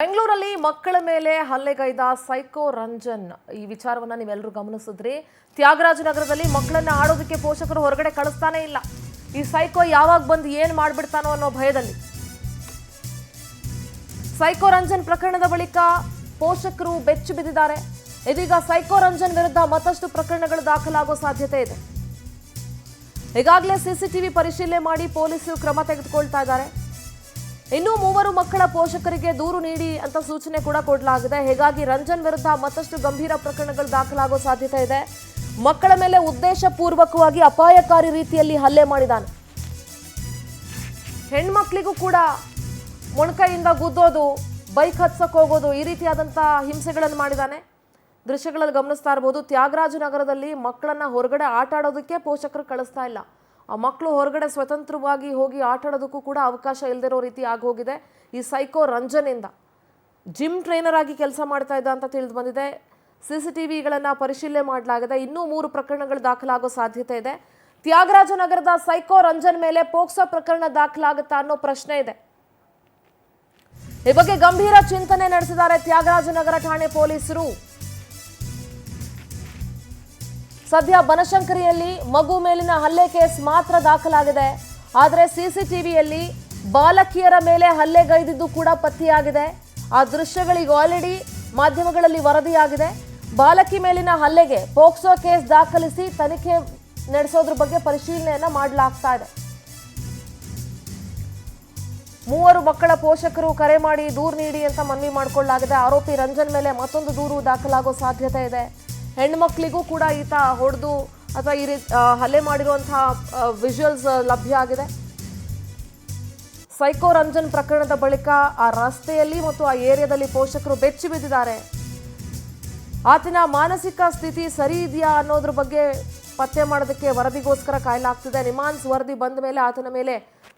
ಬೆಂಗಳೂರಲ್ಲಿ ಮಕ್ಕಳ ಮೇಲೆ ಹಲ್ಲೆಗೈದ ಸೈಕೋ ರಂಜನ್ ಈ ವಿಚಾರವನ್ನ ನೀವೆಲ್ಲರೂ ಗಮನಿಸಿದ್ರಿ. ತ್ಯಾಗರಾಜನಗರದಲ್ಲಿ ಮಕ್ಕಳನ್ನ ಆಡೋದಕ್ಕೆ ಪೋಷಕರು ಹೊರಗಡೆ ಕಳಿಸ್ತಾನೆ ಇಲ್ಲ. ಈ ಸೈಕೋ ಯಾವಾಗ ಬಂದು ಏನ್ ಮಾಡ್ಬಿಡ್ತಾನೋ ಅನ್ನೋ ಭಯದಲ್ಲಿ ಸೈಕೋ ರಂಜನ್ ಪ್ರಕರಣದ ಬಳಿಕ ಪೋಷಕರು ಬೆಚ್ಚಿ ಬಿದ್ದಿದ್ದಾರೆ. ಇದೀಗ ಸೈಕೋ ರಂಜನ್ ವಿರುದ್ಧ ಮತ್ತಷ್ಟು ಪ್ರಕರಣಗಳು ದಾಖಲಾಗೋ ಸಾಧ್ಯತೆ ಇದೆ. ಈಗಾಗಲೇ ಸಿಸಿಟಿವಿ ಪರಿಶೀಲನೆ ಮಾಡಿ ಪೊಲೀಸರು ಕ್ರಮ ತೆಗೆದುಕೊಳ್ತಾ ಇದ್ದಾರೆ. ಇನ್ನೂ 3 ಮಕ್ಕಳ ಪೋಷಕರಿಗೆ ದೂರು ನೀಡಿ ಅಂತ ಸೂಚನೆ ಕೂಡ ಕೊಡಲಾಗಿದೆ. ಹೀಗಾಗಿ ರಂಜನ್ ವಿರುದ್ಧ ಮತ್ತಷ್ಟು ಗಂಭೀರ ಪ್ರಕರಣಗಳು ದಾಖಲಾಗೋ ಸಾಧ್ಯತೆ ಇದೆ. ಮಕ್ಕಳ ಮೇಲೆ ಉದ್ದೇಶಪೂರ್ವಕವಾಗಿ ಅಪಾಯಕಾರಿ ರೀತಿಯಲ್ಲಿ ಹಲ್ಲೆ ಮಾಡಿದ್ದಾನೆ. ಹೆಣ್ಮಕ್ಳಿಗೂ ಕೂಡ ಮೊಣಕೈಯಿಂದ ಗುದ್ದೋದು, ಬೈಕ್ ಹತ್ಸಕ್ ಹೋಗೋದು, ಈ ರೀತಿಯಾದಂತಹ ಹಿಂಸೆಗಳನ್ನು ಮಾಡಿದ್ದಾನೆ. ದೃಶ್ಯಗಳಲ್ಲಿ ಗಮನಿಸ್ತಾ ಇರಬಹುದು. ತ್ಯಾಗರಾಜನಗರದಲ್ಲಿ ಮಕ್ಕಳನ್ನ ಹೊರಗಡೆ ಆಟ ಆಡೋದಕ್ಕೆ ಪೋಷಕರು ಕಳಿಸ್ತಾ ಇಲ್ಲ. ಆ ಮಕ್ಕಳು ಹೊರಗಡೆ ಸ್ವತಂತ್ರವಾಗಿ ಹೋಗಿ ಆಟ ಆಡೋದಕ್ಕೂ ಕೂಡ ಅವಕಾಶ ಇಲ್ಲದಿರೋ ರೀತಿ ಆಗೋಗಿದೆ. ಈ ಸೈಕೋ ರಂಜನಿಂದ ಜಿಮ್ ಟ್ರೈನರ್ ಆಗಿ ಕೆಲಸ ಮಾಡ್ತಾ ಇದ್ದ ಅಂತ ತಿಳಿದು ಬಂದಿದೆ. ಸಿಸಿಟಿವಿಗಳನ್ನು ಪರಿಶೀಲನೆ ಮಾಡಲಾಗಿದೆ. ಇನ್ನೂ 3 ಪ್ರಕರಣಗಳು ದಾಖಲಾಗೋ ಸಾಧ್ಯತೆ ಇದೆ. ತ್ಯಾಗರಾಜನಗರದ ಸೈಕೋ ರಂಜನ್ ಮೇಲೆ ಪೋಕ್ಸೋ ಪ್ರಕರಣ ದಾಖಲಾಗುತ್ತಾ ಅನ್ನೋ ಪ್ರಶ್ನೆ ಇದೆ. ಈ ಬಗ್ಗೆ ಗಂಭೀರ ಚಿಂತನೆ ನಡೆಸಿದ್ದಾರೆ ತ್ಯಾಗರಾಜನಗರ ಠಾಣೆ ಪೊಲೀಸರು. ಸದ್ಯ ಬನಶಂಕರಿಯಲ್ಲಿ ಮಗು ಮೇಲಿನ ಹಲ್ಲೆ ಕೇಸ್ ಮಾತ್ರ ದಾಖಲಾಗಿದೆ. ಆದರೆ ಸಿಸಿಟಿವಿಯಲ್ಲಿ ಬಾಲಕಿಯರ ಮೇಲೆ ಹಲ್ಲೆಗೈದಿದ್ದು ಕೂಡ ಪತ್ತೆಯಾಗಿದೆ. ಆ ದೃಶ್ಯಗಳಿಗೆ ಆಲ್ರೆಡಿ ಮಾಧ್ಯಮಗಳಲ್ಲಿ ವರದಿಯಾಗಿದೆ. ಬಾಲಕಿ ಮೇಲಿನ ಹಲ್ಲೆಗೆ ಪೋಕ್ಸೋ ಕೇಸ್ ದಾಖಲಿಸಿ ತನಿಖೆ ನಡೆಸೋದ್ರ ಬಗ್ಗೆ ಪರಿಶೀಲನೆಯನ್ನ ಮಾಡಲಾಗ್ತಾ ಇದೆ. 3 ಮಕ್ಕಳ ಪೋಷಕರು ಕರೆ ಮಾಡಿ ದೂರು ನೀಡಿ ಅಂತ ಮನವಿ ಮಾಡಿಕೊಳ್ಳಲಾಗಿದೆ. ಆರೋಪಿ ರಂಜನ್ ಮೇಲೆ ಮತ್ತೊಂದು ದೂರು ದಾಖಲಾಗೋ ಸಾಧ್ಯತೆ ಇದೆ. ಹೆಣ್ಮಕ್ಳಿಗೂ ಕೂಡ ಈತ ಹೊಡೆದು ಅಥವಾ ಈ ರೀತಿ ಹಲ್ಲೆ ಮಾಡಿರುವಂತಹ ವಿಜುವಲ್ಸ್ ಲಭ್ಯ ಆಗಿದೆ. ಸೈಕೋ ರಂಜನ್ ಪ್ರಕರಣದ ಬಳಿಕ ಆ ರಸ್ತೆಯಲ್ಲಿ ಮತ್ತು ಆ ಏರಿಯಾದಲ್ಲಿ ಪೋಷಕರು ಬೆಚ್ಚಿ ಬಿದ್ದಿದ್ದಾರೆ. ಆತನ ಮಾನಸಿಕ ಸ್ಥಿತಿ ಸರಿ ಇದೆಯಾ ಅನ್ನೋದ್ರ ಬಗ್ಗೆ ಪತ್ತೆ ಮಾಡೋದಕ್ಕೆ ವರದಿಗೋಸ್ಕರ ಕಾಯಲಾಗ್ತಿದೆ. ನಿಮಾನ್ಸ್ ವರದಿ ಬಂದ ಮೇಲೆ ಆತನ ಮೇಲೆ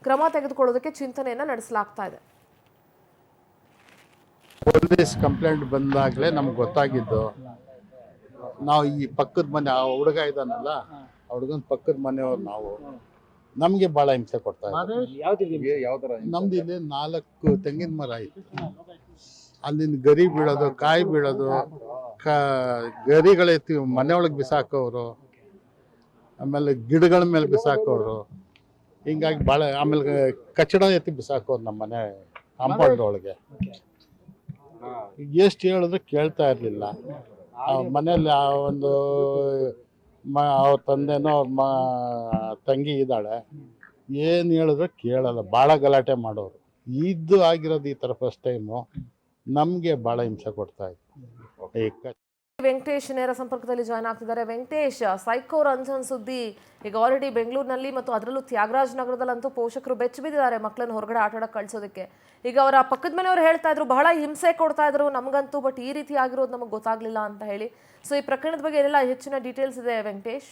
ಕ್ರಮ ತೆಗೆದುಕೊಳ್ಳೋದಕ್ಕೆ ಚಿಂತನೆಯನ್ನ ನಡೆಸಲಾಗ್ತಾ ಇದೆ. ಪೊಲೀಸ್ ಕಂಪ್ಲೇಂಟ್ ಬಂದಾಗಲೇ ನಮ್ಗೆ ಗೊತ್ತಾಗಿದ್ದು. ನಾವು ಈ ಪಕ್ಕದ ಮನೆ ಆ ಹುಡುಗ ಇದ್ದಾನಲ್ಲ, ಆ ಹುಡುಗನ ಪಕ್ಕದ ಮನೆಯವ್ರು ನಾವು, ನಮಗೆ ಭಾಳ ಹಿಂಸೆ ಕೊಡ್ತಾ ಇದ್ದಾರೆ. ನಮ್ದು ಇಲ್ಲಿ 4 ತೆಂಗಿನ ಮರ ಇತ್ತು. ಅಲ್ಲಿಂದ ಗರಿ ಬೀಳೋದು, ಕಾಯಿ ಬೀಳೋದು, ಗರಿಗಳೆತ್ತಿ ಮನೆಯೊಳಗೆ ಬಿಸಾಕೋರು, ಆಮೇಲೆ ಗಿಡಗಳ ಮೇಲೆ ಬಿಸಾಕೋರು, ಹಿಂಗಾಗಿ ಭಾಳ. ಆಮೇಲೆ ಕಚ್ಚಡ ಎತ್ತಿ ಬಿಸಾಕೋರು ನಮ್ಮ ಮನೆ ಕಾಂಪೌಂಡ್ ಒಳಗೆ. ಎಷ್ಟು ಹೇಳಿದ್ರು ಕೇಳ್ತಾ ಇರಲಿಲ್ಲ. ಮನೆಯಲ್ಲಿ ಒಂದು ಅವ್ರ ತಂದೆನೋ ಅವ್ರ ತಂಗಿ ಇದ್ದಾಳೆ, ಏನು ಹೇಳಿದ್ರು ಕೇಳಲ್ಲ, ಭಾಳ ಗಲಾಟೆ ಮಾಡೋರು. ಇದು ಆಗಿರೋದು ಈ ಥರ ಫಸ್ಟ್ ಟೈಮು. ನಮಗೆ ಭಾಳ ಹಿಂಸೆ ಕೊಡ್ತಾ ಇತ್ತು. ವೆಂಕಟೇಶ್ ನೇರ ಸಂಪರ್ಕದಲ್ಲಿ ಜಾಯ್ನ್ ಆಗ್ತಿದ್ದಾರೆ. ವೆಂಕಟೇಶ್, ಸೈಕೋ ರಂಜನ್ ಸುದ್ದಿ ಈಗ ಆಲ್ರೆಡಿ ಬೆಂಗಳೂರಿನಲ್ಲಿ ಮತ್ತು ಅದರಲ್ಲೂ ತ್ಯಾಗರಾಜನಗರದಲ್ಲಂತೂ ಪೋಷಕರು ಬೆಚ್ಚಿ ಬಿದ್ದಿದ್ದಾರೆ ಮಕ್ಕಳನ್ನು ಹೊರಗಡೆ ಆಟ ಆಡಕ್ಕೆ ಕಳಿಸೋದಕ್ಕೆ. ಈಗ ಅವರ ಪಕ್ಕದ ಮನೆಯವರು ಹೇಳ್ತಾ ಇದ್ರು ಬಹಳ ಹಿಂಸೆ ಕೊಡ್ತಾ ಇದ್ರು ನಮಗಂತೂ, ಬಟ್ ಈ ರೀತಿ ಆಗಿರೋದು ನಮಗೆ ಗೊತ್ತಾಗ್ಲಿಲ್ಲ ಅಂತ ಹೇಳಿ. ಸೊ ಈ ಪ್ರಕರಣದ ಬಗ್ಗೆ ಎಲ್ಲ ಹೆಚ್ಚಿನ ಡೀಟೇಲ್ಸ್ ಇದೆ ವೆಂಕಟೇಶ್.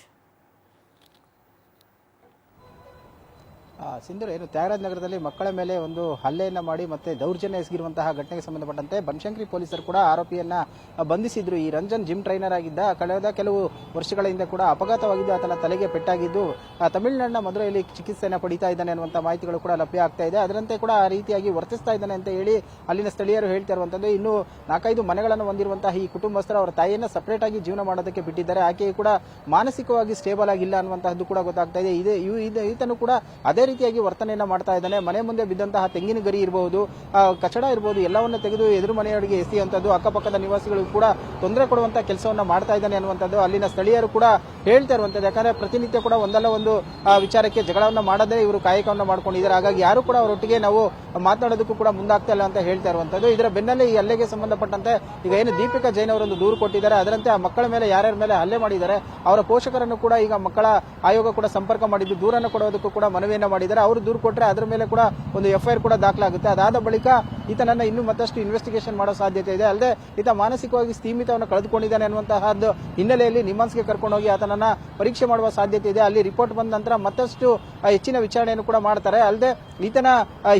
ಸಿಂಧೂರು, ಏನು ತ್ಯಾಗರಾಜನಗರದಲ್ಲಿ ಮಕ್ಕಳ ಮೇಲೆ ಒಂದು ಹಲ್ಲೆಯನ್ನ ಮಾಡಿ ಮತ್ತೆ ದೌರ್ಜನ್ಯ ಎಸಗಿರುವಂತಹ ಘಟನೆಗೆ ಸಂಬಂಧಪಟ್ಟಂತೆ ಬನಶಂಕರಿ ಪೊಲೀಸರು ಕೂಡ ಆರೋಪಿಯನ್ನ ಬಂಧಿಸಿದ್ರು. ಈ ರಂಜನ್ ಜಿಮ್ ಟ್ರೈನರ್ ಆಗಿದ್ದ. ಕಳೆದ ಕೆಲವು ವರ್ಷಗಳ ಹಿಂದೆ ಕೂಡ ಅಪಘಾತವಾಗಿದ್ದು ಆತನ ತಲೆಗೆ ಪೆಟ್ಟಾಗಿದ್ದು ತಮಿಳುನಾಡಿನ ಮಧುರೈಯಲ್ಲಿ ಚಿಕಿತ್ಸೆಯನ್ನು ಪಡಿತಾ ಇದ್ದಾನೆ ಅನ್ನುವಂಥ ಮಾಹಿತಿಗಳು ಕೂಡ ಲಭ್ಯ ಆಗ್ತಾ ಇದೆ. ಅದರಂತೆ ಕೂಡ ಆ ರೀತಿಯಾಗಿ ವರ್ತಿಸ್ತಾ ಇದ್ದಾನೆ ಅಂತ ಹೇಳಿ ಅಲ್ಲಿನ ಸ್ಥಳೀಯರು ಹೇಳ್ತಾ ಇರುವಂತದ್ದು. ಇನ್ನು 4-5 ಮನೆಗಳನ್ನು ಹೊಂದಿರುವಂತಹ ಈ ಕುಟುಂಬಸ್ಥರು ಅವರ ತಾಯಿಯನ್ನ ಸಪರೇಟ್ ಆಗಿ ಜೀವನ ಮಾಡೋದಕ್ಕೆ ಬಿಟ್ಟಿದ್ದಾರೆ. ಆಕೆಯು ಕೂಡ ಮಾನಸಿಕವಾಗಿ ಸ್ಟೇಬಲ್ ಆಗಿಲ್ಲ ಅನ್ನುವಂತಹದ್ದು ಕೂಡ ಗೊತ್ತಾಗ್ತಾ ಇದೆ. ಈತನು ಕೂಡ ಅದೇ ರೀತಿಯಾಗಿ ವರ್ತನೆಯನ್ನ ಮಾಡ್ತಾ ಇದ್ದಾನೆ. ಮನೆ ಮುಂದೆ ಬಿದ್ದಂತಹ ತೆಂಗಿನ ಗರಿ ಇರಬಹುದು, ಕಚಡ ಇರಬಹುದು, ಎಲ್ಲವನ್ನ ತೆಗೆದು ಎದುರು ಮನೆಯವರಿಗೆ ಎಸೆಯುವಂತದ್ದು, ಅಕ್ಕಪಕ್ಕದ ನಿವಾಸಿಗಳಿಗೂ ಕೂಡ ತೊಂದರೆ ಕೊಡುವಂತಹ ಕೆಲಸವನ್ನ ಮಾಡ್ತಾ ಇದ್ದಾನೆ ಅನ್ನುವಂಥದ್ದು ಅಲ್ಲಿನ ಸ್ಥಳೀಯರು ಕೂಡ ಹೇಳ್ತಾ ಇರುವಂತದ್ದು. ಯಾಕಂದ್ರೆ ಪ್ರತಿನಿತ್ಯ ಕೂಡ ಒಂದಲ್ಲ ಒಂದು ವಿಚಾರಕ್ಕೆ ಜಗಳವನ್ನ ಮಾಡದೇ ಇವರು ಕಾಯಕವನ್ನ ಮಾಡ್ಕೊಂಡಿದ್ದಾರೆ. ಹಾಗಾಗಿ ಯಾರು ಕೂಡ ಅವರೊಟ್ಟಿಗೆ ನಾವು ಮಾತನಾಡೋದಕ್ಕೂ ಕೂಡ ಮುಂದಾಗ್ತಾ ಇಲ್ಲ ಅಂತ ಹೇಳ್ತಾ ಇರುವಂತದ್ದು. ಇದರ ಬೆನ್ನಲ್ಲೇ ಈ ಹಲ್ಲೆಗೆ ಸಂಬಂಧಪಟ್ಟಂತೆ ಈಗ ಏನು ದೀಪಿಕಾ ಜೈನ್ ಅವರೊಂದು ದೂರು ಕೊಟ್ಟಿದ್ದಾರೆ. ಅದರಂತೆ ಆ ಮಕ್ಕಳ ಮೇಲೆ ಯಾರ್ಯಾರ ಮೇಲೆ ಹಲ್ಲೆ ಮಾಡಿದ್ದಾರೆ ಅವರ ಪೋಷಕರನ್ನು ಕೂಡ ಈಗ ಮಕ್ಕಳ ಆಯೋಗ ಕೂಡ ಸಂಪರ್ಕ ಮಾಡಿದ್ದು ದೂರನ್ನು ಕೊಡೋದಕ್ಕೂ ಕೂಡ ಮನವಿಯನ್ನ ಮಾಡಿದ್ದಾರೆ. ಅವರು ದೂರು ಕೊಟ್ಟರೆ ಅದರ ಮೇಲೆ ಕೂಡ ಒಂದು ಎಫ್ಐಆರ್ ಕೂಡ ದಾಖಲಾಗುತ್ತೆ. ಅದಾದ ಬಳಿಕ ಈತನನ್ನ ಇನ್ನೂ ಮತ್ತಷ್ಟು ಇನ್ವೆಸ್ಟಿಗೇಷನ್ ಮಾಡೋ ಸಾಧ್ಯತೆ ಇದೆ. ಅಲ್ಲದೆ ಈತ ಮಾನಸಿಕವಾಗಿ ಸ್ಥೀಮಿತವನ್ನು ಕಳೆದುಕೊಂಡಿದ್ದಾನೆ ಅನ್ನುವಂತಹದ್ದು ಹಿನ್ನೆಲೆಯಲ್ಲಿ ನಿಮಾನ್ಸ್ಗೆ ಕರ್ಕೊಂಡು ಹೋಗಿ ಆತನನ್ನ ಪರೀಕ್ಷೆ ಮಾಡುವ ಸಾಧ್ಯತೆ ಇದೆ. ಅಲ್ಲಿ ರಿಪೋರ್ಟ್ ಬಂದ ನಂತರ ಮತ್ತಷ್ಟು ಹೆಚ್ಚಿನ ವಿಚಾರಣೆಯನ್ನು ಕೂಡ ಮಾಡ್ತಾರೆ. ಅಲ್ಲದೆ ಈತನ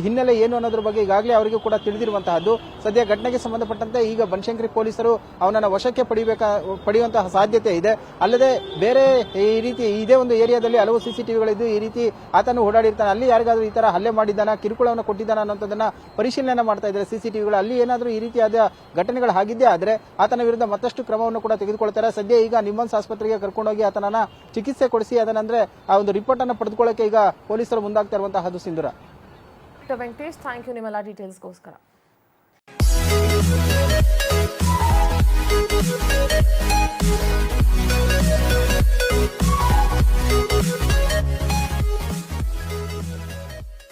ಹಿನ್ನೆಲೆ ಏನು ಅನ್ನೋದ್ರ ಬಗ್ಗೆ ಈಗಾಗಲೇ ಅವರಿಗೂ ಕೂಡ ತಿಳಿದಿರುವಂತಹದ್ದು. ಸದ್ಯ ಘಟನೆಗೆ ಸಂಬಂಧಪಟ್ಟಂತೆ ಈಗ ಬನಶಂಕರಿ ಪೊಲೀಸರು ಅವನನ್ನ ವಶಕ್ಕೆ ಪಡೆಯುವಂತಹ ಸಾಧ್ಯತೆ ಇದೆ. ಅಲ್ಲದೆ ಬೇರೆ ಈ ರೀತಿ ಇದೇ ಒಂದು ಏರಿಯಾದಲ್ಲಿ ಹಲವು ಸಿಸಿಟಿವಿಗಳಿದ್ದು ಈ ರೀತಿ ಆತನು ಓಡಾಡಿ ಇರ್ತಾನೆ, ಅಲ್ಲಿ ಯಾರಿಗಾದ್ರೂ ಈ ತರ ಹಲ್ಲೆ ಮಾಡಿದ್ದಾನ, ಕಿರುಕುಳವನ್ನು ಕೊಟ್ಟಿದ್ದಾನ ಅನ್ನೋದನ್ನ ಪರಿಶೀಲನೆ ಮಾಡ್ತಾ ಇದ್ದಾರೆ CCTVಗಳು. ಅಲ್ಲಿ ಏನಾದ್ರೂ ಈ ರೀತಿಯಾದ ಘಟನೆಗಳು ಆಗಿದ್ದೇ ಆದ್ರೆ ಆತನ ವಿರುದ್ಧ ಮತ್ತಷ್ಟು ಕ್ರಮವನ್ನು ಕೂಡ ತೆಗೆದುಕೊಳ್ತಾರೆ. ಸದ್ಯ ಈಗ ನಿಮ್ಮನ್ಸ್ ಆಸ್ಪತ್ರೆಗೆ ಕರ್ಕೊಂಡೋಗಿ ಆತನನ್ನ ಚಿಕಿತ್ಸೆ ಕೊಡಿಸಿ ಅದನ್ನಂದ್ರೆ ಆ ಒಂದು ರಿಪೋರ್ಟ್ ಅನ್ನು ಪಡೆದುಕೊಳ್ಳಕ್ಕೆ ಈಗ ಪೊಲೀಸರು ಮುಂದಾಗ್ತಾ ಇರುವಂತಹದ್ದು ಸಿಂಧೂರ. ವೆಂಕಟೇಶ್, ಥ್ಯಾಂಕ್ ಯು ನಿಮ್ಮೆಲ್ಲ ಡೀಟೇಲ್ಸ್ಗೋಸ್ಕರ.